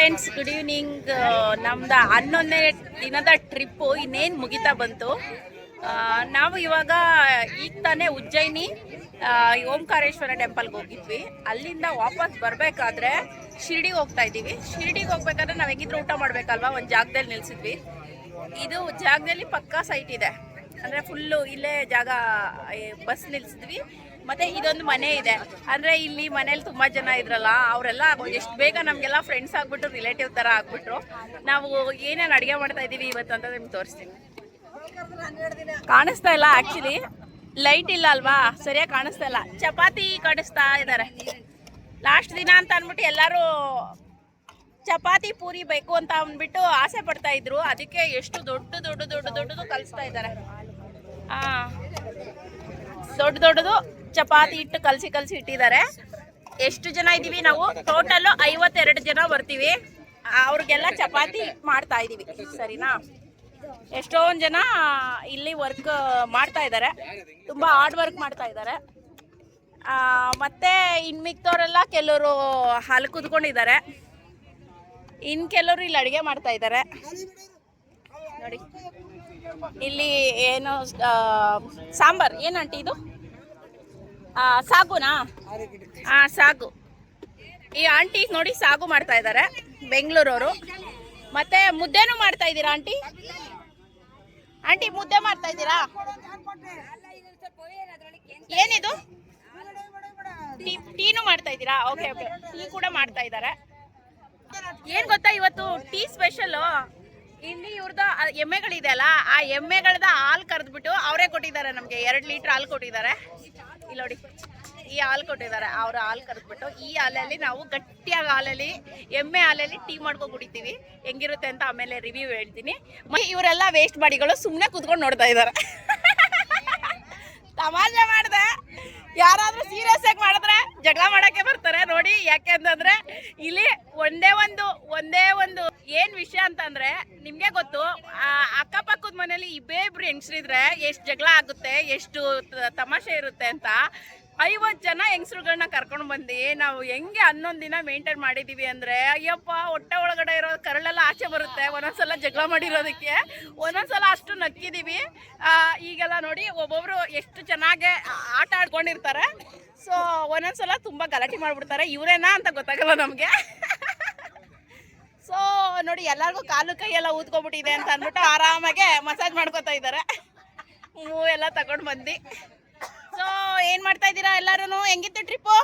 Friends, good evening. ನಮ್ದು 11ನೇ ದಿನದ trip ಇನ್ನೇನು ಮುಗಿತಾ ಬಂತು. ನಾವು ಇವಾಗ ಈಗ ತಾನೇ ಉಜ್ಜಯಿನಿ ಓಂಕಾರೇಶ್ವರ ಟೆಂಪಲ್ಗೆ ಹೋಗಿದ್ವಿ. ಅಲ್ಲಿಂದ ವಾಪಸ್ ಬರಬೇಕಾದ್ರೆ ಶಿರ್ಡಿಗೆ ಹೋಗ್ತಾ ಇದ್ದೀವಿ. ಶಿರ್ಡಿಗೆ ಹೋಗ್ಬೇಕಾದ್ರೆ ನಾವು ಹೆಂಗಿದ್ರು ಊಟ ಮಾಡಬೇಕಲ್ವಾ, ಒಂದು ಜಾಗದಲ್ಲಿ ನಿಲ್ಸಿದ್ವಿ. ಇದು ಜಾಗದಲ್ಲಿ ಪಕ್ಕಾ ಸೈಟ್ ಇದೆ, ಅಂದರೆ ಫುಲ್ಲು ಇಲ್ಲೇ ಜಾಗ ಬಸ್ ನಿಲ್ಸಿದ್ವಿ. ಮತ್ತು ಇದೊಂದು ಮನೆ ಇದೆ, ಅಂದರೆ ಇಲ್ಲಿ ಮನೇಲಿ ತುಂಬ ಜನ ಇದ್ರಲ್ಲ, ಅವರೆಲ್ಲ ಎಷ್ಟು ಬೇಗ ನಮಗೆಲ್ಲ ಫ್ರೆಂಡ್ಸ್ ಆಗಿಬಿಟ್ಟು ರಿಲೇಟಿವ್ ಥರ ಆಗಿಬಿಟ್ರು. ನಾವು ಏನೇನು ಅಡುಗೆ ಮಾಡ್ತಾ ಇದ್ದೀವಿ ಇವತ್ತು ಅಂತ ನಿಮ್ಗೆ ತೋರಿಸ್ತೀನಿ. ಕಾಣಿಸ್ತಾ ಇಲ್ಲ, ಆ್ಯಕ್ಚುಲಿ ಲೈಟ್ ಇಲ್ಲ ಅಲ್ವಾ, ಸರಿಯಾಗಿ ಕಾಣಿಸ್ತಾ ಇಲ್ಲ. ಚಪಾತಿ ಕಾಣಿಸ್ತಾ ಇದ್ದಾರೆ. ಲಾಸ್ಟ್ ದಿನ ಅಂತ ಅಂದ್ಬಿಟ್ಟು ಎಲ್ಲರೂ ಚಪಾತಿ ಪೂರಿ ಬೇಕು ಅಂತ ಅಂದ್ಬಿಟ್ಟು ಆಸೆ ಪಡ್ತಾ ಇದ್ರು. ಅದಕ್ಕೆ ಎಷ್ಟು ದೊಡ್ಡದು ಕಲಿಸ್ತಾ ಇದ್ದಾರೆ. ದೊಡ್ಡದು ಚಪಾತಿ ಹಿಟ್ಟು ಕಲಸಿ ಇಟ್ಟಿದ್ದಾರೆ. ಎಷ್ಟು ಜನ ಇದ್ದೀವಿ ನಾವು? ಟೋಟಲ್ಲು 52 ಜನ ಬರ್ತೀವಿ. ಅವ್ರಿಗೆಲ್ಲ ಚಪಾತಿ ಮಾಡ್ತಾ ಇದ್ದೀವಿ, ಸರಿನಾ? ಎಷ್ಟೊಂದು ಜನ ಇಲ್ಲಿ ವರ್ಕ್ ಮಾಡ್ತಾ ಇದ್ದಾರೆ, ತುಂಬ ಹಾರ್ಡ್ ವರ್ಕ್ ಮಾಡ್ತಾ ಇದ್ದಾರೆ. ಮತ್ತು ಇನ್ನು ಮಿಕ್ತವರೆಲ್ಲ ಕೆಲವರು ಹಾಲು ಕುದ್ಕೊಂಡಿದ್ದಾರೆ, ಇನ್ನು ಕೆಲವರು ಇಲ್ಲಿ ಅಡುಗೆ ಮಾಡ್ತಾ ಇದ್ದಾರೆ. ನೋಡಿ ಇಲ್ಲಿ ಏನು ಸಾಂಬಾರ್ ಏನಂಟಿ ಇದು? ಸಾಗುನಾ? ಸಾಗು. ಈ ಆಂಟಿ ನೋಡಿ ಸಾಗು ಮಾಡ್ತಾ ಇದ್ದಾರೆ, ಬೆಂಗಳೂರವರು. ಮತ್ತೆ ಮುದ್ದೆನೂ ಮಾಡ್ತಾ ಇದ್ದೀರಾ ಆಂಟಿ? ಆಂಟಿ ಮುದ್ದೆ ಮಾಡ್ತಾ ಇದ್ದೀರಾ? ಏನಿದು? ಟೀನು ಮಾಡ್ತಾ ಇದ್ದೀರಾ? ಓಕೆ, ಟೀ ಕೂಡ ಮಾಡ್ತಾ ಇದ್ದಾರೆ. ಏನ್ ಗೊತ್ತಾ, ಇವತ್ತು ಟೀ ಸ್ಪೆಷಲ್. ಇಲ್ಲಿ ಇವ್ರದ್ದು ಎಮ್ಮೆಗಳಿದೆ ಅಲ್ಲ, ಆ ಎಮ್ಮೆಗಳದ ಹಾಲು ಕರೆದ್ಬಿಟ್ಟು ಅವರೇ ಕೊಟ್ಟಿದ್ದಾರೆ ನಮಗೆ. 2 ಲೀಟ್ರ್ ಹಾಲು ಕೊಟ್ಟಿದ್ದಾರೆ. ಇಲ್ಲಿ ನೋಡಿ, ಈ ಹಾಲು ಕೊಟ್ಟಿದ್ದಾರೆ. ಅವ್ರ ಹಾಲು ಕರೆದ್ಬಿಟ್ಟು ಈ ಹಾಲಲ್ಲಿ ನಾವು ಗಟ್ಟಿಯಾಗಿ ಹಾಲಲ್ಲಿ, ಎಮ್ಮೆ ಹಾಲಲ್ಲಿ ಟೀ ಮಾಡ್ಕೊಂಡು ಕುಡಿತೀವಿ. ಹೆಂಗಿರುತ್ತೆ ಅಂತ ಆಮೇಲೆ ರಿವ್ಯೂ ಹೇಳ್ತೀನಿ. ಇವರೆಲ್ಲ ವೇಸ್ಟ್ ಬಾಡಿಗಳು ಸುಮ್ಮನೆ ಕುತ್ಕೊಂಡು ನೋಡ್ತಾ ಇದ್ದಾರೆ. ತಮಾಷೆ ಮಾಡಿದೆ. ಯಾರಾದ್ರೂ ಸೀರಿಯಸ್ ಆಗಿ ಮಾಡಿದ್ರೆ ಜಗಳ ಮಾಡಕ್ಕೆ ಬರ್ತಾರೆ ನೋಡಿ. ಯಾಕೆಂತಂದ್ರೆ ಇಲ್ಲಿ ಒಂದೇ ಒಂದು ಏನ್ ವಿಷಯ ಅಂತಂದ್ರೆ, ನಿಮ್ಗೆ ಗೊತ್ತು, ಅಕ್ಕಪಕ್ಕದ ಮನೇಲಿ ಇಬ್ರು ಹೆಂಗಸ್ರಿದ್ರೆ ಎಷ್ಟು ಜಗಳ ಆಗುತ್ತೆ, ಎಷ್ಟು ತಮಾಷೆ ಇರುತ್ತೆ ಅಂತ. 50 ಜನ ಹೆಂಗಸ್ರುಗಳನ್ನ ಕರ್ಕೊಂಡು ಬಂದು ನಾವು ಹೆಂಗೆ 11 ದಿನ ಮೇಂಟೈನ್ ಮಾಡಿದೀವಿ ಅಂದ್ರೆ, ಅಯ್ಯಪ್ಪ, ಹೊಟ್ಟೆ ಒಳಗಡೆ ಇರೋ ಕರಳೆಲ್ಲ ಆಚೆ ಬರುತ್ತೆ. ಒಂದೊಂದ್ಸಲ ಜಗಳ ಮಾಡಿರೋದಕ್ಕೆ, ಒಂದೊಂದ್ಸಲ ಅಷ್ಟು ನಕ್ಕಿದೀವಿ. ಈಗೆಲ್ಲ ನೋಡಿ ಒಬ್ಬೊಬ್ರು ಎಷ್ಟು ಚೆನ್ನಾಗಿ ಆಟ ಆಡ್ಕೊಂಡಿರ್ತಾರೆ. ಸೊ ಒಂದೊಂದ್ಸಲ ತುಂಬಾ ಗಲಾಟೆ ಮಾಡ್ಬಿಡ್ತಾರೆ. ಇವರೇನಾ ಅಂತ ಗೊತ್ತಾಗಲ್ಲ ನಮ್ಗೆ. ಸೊ ನೋಡಿ, ಎಲ್ಲರಿಗೂ ಕಾಲು ಕೈ ಎಲ್ಲ ಊದ್ಕೊಬಿಟ್ಟಿದೆ ಅಂತ ಅಂದ್ಬಿಟ್ಟು ಆರಾಮಾಗೆ ಮಸಾಜ್ ಮಾಡ್ಕೊತಾ ಇದ್ದಾರೆ. ಎಲ್ಲ ತಗೊಂಡು ಬಂದು. ಸೊ ಏನ್ ಮಾಡ್ತಾ ಇದ್ದೀರಾ ಎಲ್ಲರೂ? ಹೆಂಗಿತ್ತು ಟ್ರಿಪ್ಪು?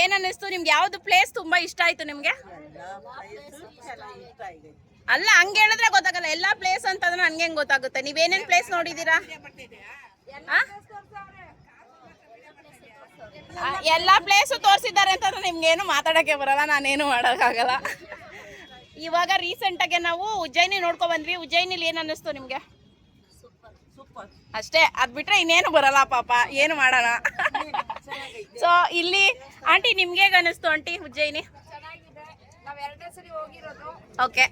ಏನ್ ಅನ್ನಿಸ್ತು ನಿಮ್ಗೆ? ಯಾವ್ದು ಪ್ಲೇಸ್ ತುಂಬಾ ಇಷ್ಟ ಆಯ್ತು ನಿಮ್ಗೆ? ಅಲ್ಲ, ಹಂಗೆ ಹೇಳಿದ್ರೆ ಗೊತ್ತಾಗಲ್ಲ. ಎಲ್ಲಾ ಪ್ಲೇಸ್ ಅಂತಂದ್ರೆ ನನ್ಗೆ ಹೆಂಗ್ ಗೊತ್ತಾಗುತ್ತೆ? ನೀವೇನೇನ್ ಪ್ಲೇಸ್ ನೋಡಿದೀರಾ? ಎಲ್ಲಾ ಪ್ಲೇಸು ತೋರಿಸಿದ್ದಾರೆ ಅಂತಂದ್ರೆ ನಿಮ್ಗೇನು ಮಾತಾಡಕ್ಕೆ ಬರಲ್ಲ, ನಾನೇನು ಮಾಡೋಕ್ಕಾಗಲ್ಲ. ಇವಾಗ ರೀಸೆಂಟ್ ಆಗಿ ನಾವು ಉಜ್ಜಯಿನಿ ನೋಡ್ಕೊಂಡ್ ಬಂದ್ವಿ. ಉಜ್ಜಯಿನಿಲಿ ಏನ್ ಅನ್ನಿಸ್ತು ನಿಮ್ಗೆ? ಅಷ್ಟೇ, ಅದ್ ಬಿಟ್ರೆ ಇನ್ನೇನು ಬರಲ್ಲ ಪಾಪ, ಏನು ಮಾಡೋಣ. ಸೊ ಇಲ್ಲಿ ಆಂಟಿ ನಿಮ್ಗೆ ಹೇಗೆ ಅನಿಸ್ತು ಆಂಟಿ ಉಜ್ಜಯಿನಿ? ಓಕೆ,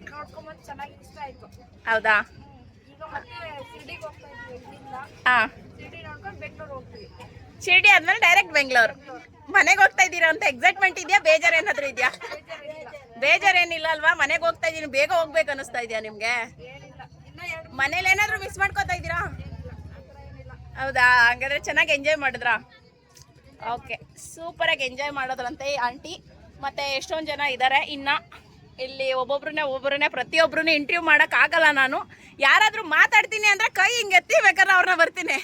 ಹೌದಾ? ಶಿರ್ಡಿ ಆದ್ಮೇಲೆ ಡೈರೆಕ್ಟ್ ಬೆಂಗಳೂರು ಮನೆಗೆ ಹೋಗ್ತಾ ಇದ್ದೀರಾ ಅಂತ ಎಕ್ಸೈಟ್ಮೆಂಟ್ ಇದೆಯಾ? ಬೇಜಾರ್ ಏನಾದ್ರು ಇದೆಯಾ? ಬೇಜಾರೇನಿಲ್ಲ ಅಲ್ವಾ? ಮನೆಗೆ ಹೋಗ್ತಾ ಇದೀನಿ, ಬೇಗ ಹೋಗ್ಬೇಕು ಅನಿಸ್ತಾ ಇದೆಯಾ ನಿಮ್ಗೆ? ಮನೇಲಿ ಏನಾದ್ರು ಮಿಸ್ ಮಾಡ್ಕೋತಾ ಇದ್ದೀರಾ? ಹೌದಾ? ಹಂಗಾದ್ರೆ ಚೆನ್ನಾಗಿ ಎಂಜಾಯ್ ಮಾಡಿದ್ರಾ? ಓಕೆ, ಸೂಪರಾಗಿ ಎಂಜಾಯ್ ಮಾಡೋದ್ರಂತೆ ಆಂಟಿ. ಮತ್ತೆ ಎಷ್ಟೊಂದು ಜನ ಇದ್ದಾರೆ. ಇನ್ನು ಇಲ್ಲಿ ಒಬ್ಬೊಬ್ರನ್ನೇ ಪ್ರತಿಯೊಬ್ಬರೂ ಇಂಟರ್ವ್ಯೂ ಮಾಡೋಕ್ಕಾಗಲ್ಲ ನಾನು. ಯಾರಾದರೂ ಮಾತಾಡ್ತೀನಿ ಅಂದರೆ ಕೈ ಹಿಂಗೆ ಎತ್ತಿ ಬೇಕಾದ್ರೆ ಅವ್ರನ್ನ ಬರ್ತೀನಿ.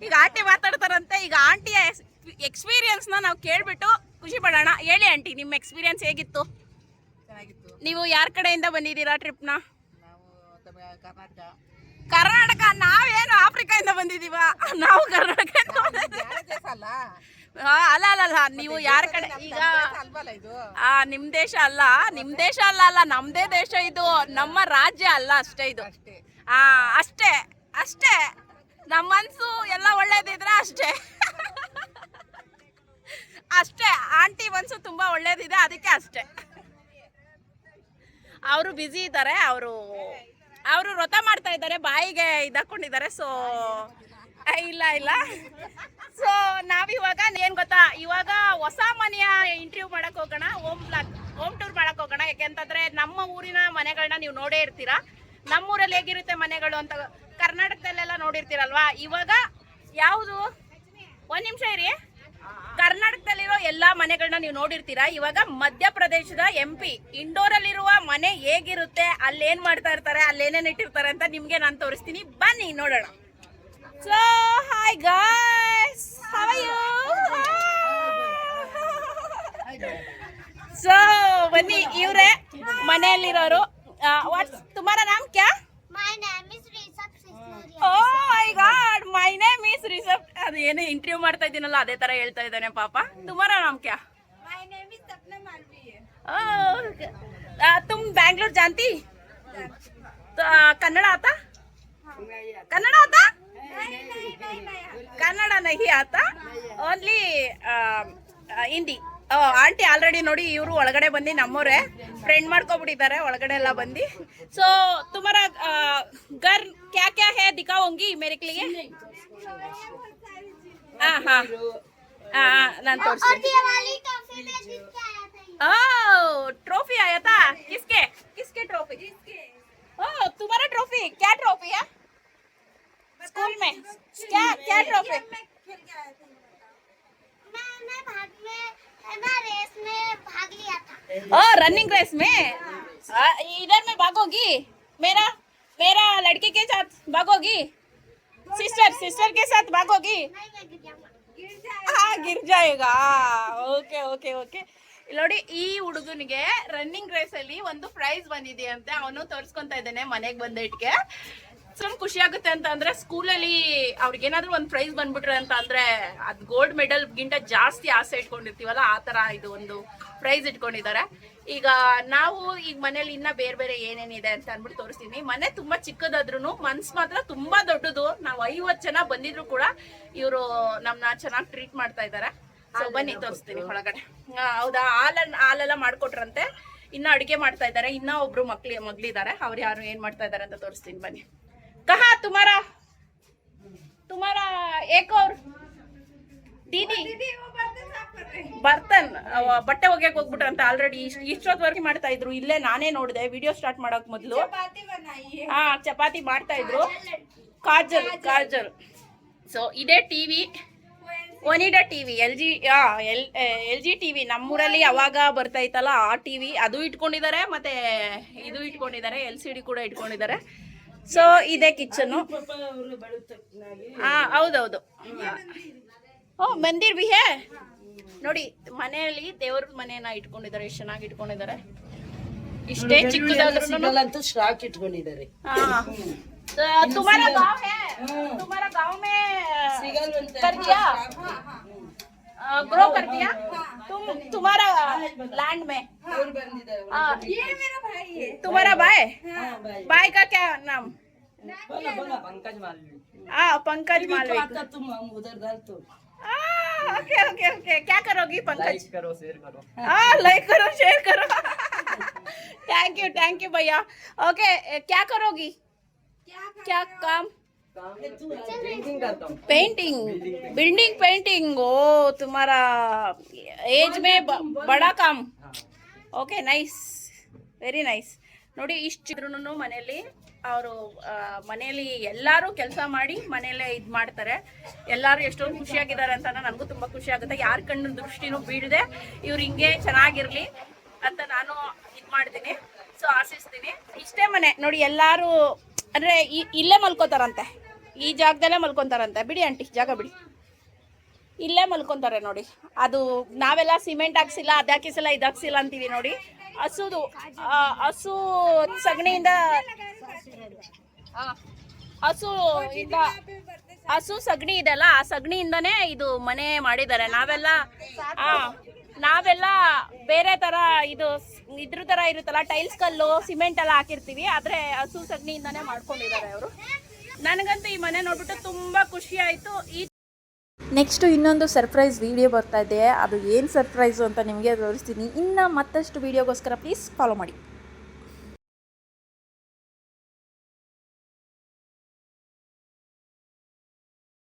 ಈಗ ಆಂಟಿ ಮಾತಾಡ್ತಾರಂತೆ. ಈಗ ಆಂಟಿಯ ಎಕ್ಸ್ಪೀರಿಯನ್ಸ್ನ ನಾವು ಕೇಳಿಬಿಟ್ಟು ಖುಷಿ ಪಡೋಣ. ಹೇಳಿ ಆಂಟಿ, ನಿಮ್ಮ ಎಕ್ಸ್ಪೀರಿಯನ್ಸ್ ಹೇಗಿತ್ತು? ನೀವು ಯಾರ ಕಡೆಯಿಂದ ಬಂದಿದ್ದೀರಾ ಟ್ರಿಪ್ನ? ಕರ್ನಾಟಕ. ನಾವೇನು ಆಫ್ರಿಕಾದಿಂದ ಬಂದಿದೀವ? ನಾವು ಕರ್ನಾಟಕ ಅಲ್ಲ. ನೀವು ಯಾರ ಕಡೆ? ಈಗ ನಿಮ್ ದೇಶ ಅಲ್ಲ, ನಮ್ದೇ ದೇಶ ಇದು, ನಮ್ಮ ರಾಜ್ಯ ಅಲ್ಲ ಅಷ್ಟೇ ಇದು. ಅಷ್ಟೇ ನಮ್ಮ ಮನ್ಸು ಎಲ್ಲ ಒಳ್ಳೇದಿದ್ರೆ ಅಷ್ಟೇ. ಆಂಟಿ ಮನ್ಸು ತುಂಬಾ ಒಳ್ಳೇದಿದೆ, ಅದಕ್ಕೆ ಅಷ್ಟೇ. ಅವರು ಬ್ಯುಸಿ ಇದ್ದಾರೆ. ಅವರು ವ್ರತ ಮಾಡ್ತಾ ಇದ್ದಾರೆ, ಬಾಯಿಗೆ ಇದಾಕೊಂಡಿದ್ದಾರೆ. ಸೊ ಇಲ್ಲ. ಸೊ ನಾವಿವಾಗ ಏನ್ ಗೊತ್ತಾ, ಇವಾಗ ಹೊಸ ಮನೆಯ ಇಂಟರ್ವ್ಯೂ ಮಾಡಕ್ ಹೋಗೋಣ. ಓಂ ಬ್ಲಾಗ್ ಅಂತಂದ್ರೆ ನಮ್ಮ ಊರಿನ ಮನೆಗಳನ್ನ ನೀವು ನೋಡೇ ಇರ್ತೀರಾ. ನಮ್ಮೂರಲ್ಲಿ ಹೇಗಿರುತ್ತೆ ಮನೆಗಳು ಅಂತ ಕರ್ನಾಟಕದಲ್ಲೆಲ್ಲ ನೋಡಿರ್ತೀರಲ್ವಾ. ಇವಾಗ ಯಾವುದು, ಒಂದ್ ನಿಮಿಷ ಇರಿ, ಕರ್ನಾಟಕದಲ್ಲಿರೋ ಎಲ್ಲಾ ಮನೆಗಳನ್ನ ನೀವು ನೋಡಿರ್ತೀರಾ. ಇವಾಗ ಮಧ್ಯಪ್ರದೇಶದ MP ಇಂಡೋರಲ್ಲಿರುವ ಮನೆ ಹೇಗಿರುತ್ತೆ, ಅಲ್ಲಿ ಏನ್ ಮಾಡ್ತಾ ಇರ್ತಾರೆ, ಅಲ್ಲಿ ಏನೇನ್ ಇಟ್ಟಿರ್ತಾರೆ ಅಂತ ನಿಮ್ಗೆ ನಾನು ತೋರಿಸ್ತೀನಿ, ಬನ್ನಿ ನೋಡೋಣ. So hi guys, how are you? So ಬನ್ನಿ, ಇವ್ರೆ ಮನೆಯಲ್ಲಿರೋರು. ವಾಟ್ಸ್ ತುಮಾರಾ ನಾಮ್ ಕ್ಯಾ? My name is Rishabh Sismodia. Oh my god, my name is Rishabh. ಅದು ಏನು ಇಂಟರ್ವ್ಯೂ ಮಾಡ್ತಾ ಇದ್ದೀನಲ್ಲ ಅದೇ ತರ ಹೇಳ್ತಾ ಇದ್ದಾನೆ ಪಾಪ. ತುಮಾರಾ ನಾಮ್ ಕ್ಯಾ? My name is Sapna Malviya. तुम बैंगलोर जानती? तो कन्नड़ आता? कन्नड़ आता? ಕನ್ನಡ नहीं आता, ಓನ್ಲಿ ಹಿಂದಿ. ಆಂಟಿ ಆಲ್ರೆಡಿ ನೋಡಿ ಇವರು ಒಳಗಡೆ ಬಂದು ನಮ್ಮವರೇ ಫ್ರೆಂಡ್ ಮಾಡ್ಕೊಬಿಟ್ಟಿದ್ದಾರೆ ಒಳಗಡೆ ಎಲ್ಲ ಬಂದು. ಸೊ ತುಮಾರಾ घर क्या क्या है दिखाओगी मेरे के लिए? हाँ हाँ ನಾನು और ತೋರಿಸ್ತೀನಿ. दिवाली टॉफी में जीत के आया था। ट्रॉफी आया था? किसके किसके ट्रॉफी? ओह तुम्हारा ट्रॉफी, क्या ट्रॉफी है स्कूल में? क्या क्या ट्रॉफी? मैं भाग में ना रेस में भाग लिया था। ओह रनिंग रेस में। इधर में भागोगी? मेरा मेरा लड़के के साथ भागोगी? सिस्टर के साथ भागोगी? नहीं मैं गिर जाऊंगा। हाँ गिर जाएगा. Okay okay okay. ನೋಡಿ ಈ ಹುಡುಗನಿಗೆ ರನ್ನಿಂಗ್ ರೇಸ್ ಅಲ್ಲಿ ಒಂದು ಪ್ರೈಸ್ ಬಂದಿದೆ ಅಂತೆ. ಅವನು ತೋರಿಸ್ಕೊಂತ ಇದ್ದಾನೆ ಮನೆಗೆ ಬಂದ ಇಟ್ಗೆ. ಖುಷಿ ಆಗುತ್ತೆ ಅಂತ ಅಂದ್ರೆ ಸ್ಕೂಲಲ್ಲಿ ಅವ್ರಿಗೆ ಏನಾದ್ರು ಒಂದು ಪ್ರೈಸ್ ಬಂದ್ಬಿಟ್ರೆ ಅಂತ ಅಂದ್ರೆ ಅದು ಗೋಲ್ಡ್ ಮೆಡಲ್ ಗಿಂತ ಜಾಸ್ತಿ ಆಸೆ ಇಟ್ಕೊಂಡಿರ್ತೀವಲ್ಲ, ಆ ತರ ಇದು ಒಂದು ಪ್ರೈಸ್ ಇಟ್ಕೊಂಡಿದ್ದಾರೆ. ಈಗ ನಾವು ಈಗ ಮನೇಲಿ ಇನ್ನ ಬೇರೆ ಬೇರೆ ಏನೇನಿದೆ ಅಂತ ಅಂದ್ಬಿಟ್ಟು ತೋರಿಸ್ತೀನಿ. ಮನೆ ತುಂಬಾ ಚಿಕ್ಕದಾದ್ರೂ ಮನ್ಸ್ ಮಾತ್ರ ತುಂಬಾ ದೊಡ್ಡದು. ನಾವು 50 ಜನ ಬಂದಿದ್ರು ಕೂಡ ಇವರು ನಮ್ನ ಚೆನ್ನಾಗಿ ಟ್ರೀಟ್ ಮಾಡ್ತಾ ಇದ್ದಾರೆ. ಸೊ ಬನ್ನಿ ತೋರಿಸ್ತೀನಿ ಒಳಗಡೆ. ಹೌದಾ, ಹಾಲೆಲ್ಲ ಮಾಡ್ಕೊಟ್ರಂತೆ. ಇನ್ನ ಅಡಿಗೆ ಮಾಡ್ತಾ ಇದ್ದಾರೆ. ಇನ್ನ ಒಬ್ರು ಮಗ್ಳಿದ್ದಾರೆ. ಅವ್ರು ಯಾರು ಏನ್ ಮಾಡ್ತಾ ಇದಾರೆ ಅಂತ ತೋರಿಸ್ತೀನಿ ಬನ್ನಿ. कहा तुम्हारा एक और दीदी ಬರ್ತನ್ ಬಟ್ಟೆ ಒಗ್ಯಕ್ ಹೋಗ್ಬಿಟ್ರಂತ. ಆಲ್ರೆಡಿ ಇಷ್ಟೊತ್ವರೆಗೆ ಮಾಡ್ತಾ ಇದ್ರು. ಇಲ್ಲೇ ನಾನೇ ನೋಡಿದೆ ವಿಡಿಯೋ ಸ್ಟಾರ್ಟ್ ಮಾಡಕ್ ಮೊದ್ಲು. ಚಪಾತಿ ಮಾಡ್ತಾ ಇದ್ರು. ಕಾಜಲ್. ಸೊ ಇದೇ TV, Onida TV, L G TV. ನಮ್ಮೂರಲ್ಲಿ ಅವಾಗ ಬರ್ತಾ ಇತ್ತಲ್ಲ ಆ ಟಿವಿ, ಅದು ಇಟ್ಕೊಂಡಿದ್ದಾರೆ. ಮತ್ತೆ ಇದು ಇಟ್ಕೊಂಡಿದ್ದಾರೆ, LCD ಕೂಡ ಇಟ್ಕೊಂಡಿದ್ದಾರೆ. ಸೊ ಇದೇ ಕಿಚನ್. ಹೌದೌದು. ಮಂದಿರ್ ಬಿ ಹೇ ನೋಡಿ. ಮನೆಯಲ್ಲಿ ದೇವ್ರ ಮನೆಯನ್ನ ಇಟ್ಕೊಂಡಿದ್ದಾರೆ. ಎಷ್ಟು ಚೆನ್ನಾಗಿ ಇಟ್ಕೊಂಡಿದ್ದಾರೆ. ಇಷ್ಟೇ ಚಿಕ್ಕದಾದ್ರೂ ಸ್ಟಾಕ್ ಇಟ್ಕೊಂಡಿದ್ದಾರೆ. तुम्हारा गांव है? तुम्हारा गांव में कर दिया, ग्रो कर दिया तुम्हारा लैंड में? ये मेरा भाई है। तुम्हारा भाई? भाई का क्या नाम? पंकज मालवीय। पंकज मालवीय। तुम हम उधर डाल तो ओके ओके ओके. क्या करोगी पंकज? लाइक करो, शेयर करो। लाइक करो, शेयर करो. थैंक यू भैया. ओके, क्या करोगी? क्या काम? पेंटिंग करता हूँ। Painting, building painting. ओ तुम्हारा एज में बड़ा काम. Okay, nice, very nice. ನೋಡಿ ಇಷ್ಟಿದ್ರು ಮನೆಯಲ್ಲಿ ಅವರು ಮನೆಯಲ್ಲಿ ಎಲ್ಲರೂ ಕೆಲಸ ಮಾಡಿ ಮನೆಯಲ್ಲೇ ಇದು ಮಾಡ್ತಾರೆ. ಎಲ್ಲರೂ ಎಷ್ಟೊಂದು ಖುಷಿಯಾಗಿದ್ದಾರೆ ಅಂತ ನನಗೂ ತುಂಬ ಖುಷಿ ಆಗುತ್ತೆ. ಯಾರ ಕಣ್ಣು ದೃಷ್ಟಿನೂ ಬೀಳದೆ ಇವ್ರು ಹಿಂಗೆ ಚೆನ್ನಾಗಿರಲಿ ಅಂತ ನಾನು ಇದು ಮಾಡ್ತೀನಿ. ಸೊ ಆಶಿಸ್ತೀನಿ. ಇಷ್ಟೇ ಮನೆ ನೋಡಿ. ಎಲ್ಲರೂ ಅಂದರೆ ಇಲ್ಲೇ ಮಲ್ಕೋತಾರಂತೆ, ಈ ಜಾಗದಲ್ಲೇ ಮಲ್ಕೊತಾರಂತೆ. ಬಿಡಿ ಆಂಟಿ, ಜಾಗ ಬಿಡಿ. ಇಲ್ಲೇ ಮಲ್ಕೊಂತಾರೆ ನೋಡಿ. ಅದು ನಾವೆಲ್ಲ ಸಿಮೆಂಟ್ ಹಾಕ್ಸಿಲ್ಲ, ಅದು ಹಾಕಿಸಿಲ್ಲ, ಇದು ಹಾಕ್ಸಿಲ್ಲ ಅಂತೀವಿ ನೋಡಿ. ಹಸು ಸಗಣಿಯಿಂದ ಹಸು ಸಗಣಿ ಇದೆಲ್ಲ, ಆ ಸಗಣಿಯಿಂದನೇ ಇದು ಮನೆ ಮಾಡಿದ್ದಾರೆ. ನಾವೆಲ್ಲ ಬೇರೆ ತರ ಇದು ಇದ್ರ ತರ ಇರುತ್ತಲ್ಲ, ಟೈಲ್ಸ್ ಕಲ್ಲು ಸಿಮೆಂಟ್ ಎಲ್ಲ ಹಾಕಿರ್ತೀವಿ. ಆದ್ರೆ ಹಸು ಸಗಣಿಯಿಂದಾನೇ ಮಾಡ್ಕೊಂಡಿದ್ದಾರೆ ಅವರು. ನನಗಂತೂ ಈ ಮನೆ ನೋಡ್ಬಿಟ್ಟು ತುಂಬಾ ಖುಷಿ ಆಯ್ತು. ನೆಕ್ಸ್ಟು ಇನ್ನೊಂದು ಸರ್ಪ್ರೈಸ್ ವಿಡಿಯೋ ಬರ್ತಾ ಇದೆ. ಅದು ಏನು ಸರ್ಪ್ರೈಸು ಅಂತ ನಿಮಗೆ ತೋರಿಸ್ತೀನಿ. ಇನ್ನು ಮತ್ತಷ್ಟು ವಿಡಿಯೋಗೋಸ್ಕರ ಪ್ಲೀಸ್ ಫಾಲೋ ಮಾಡಿ.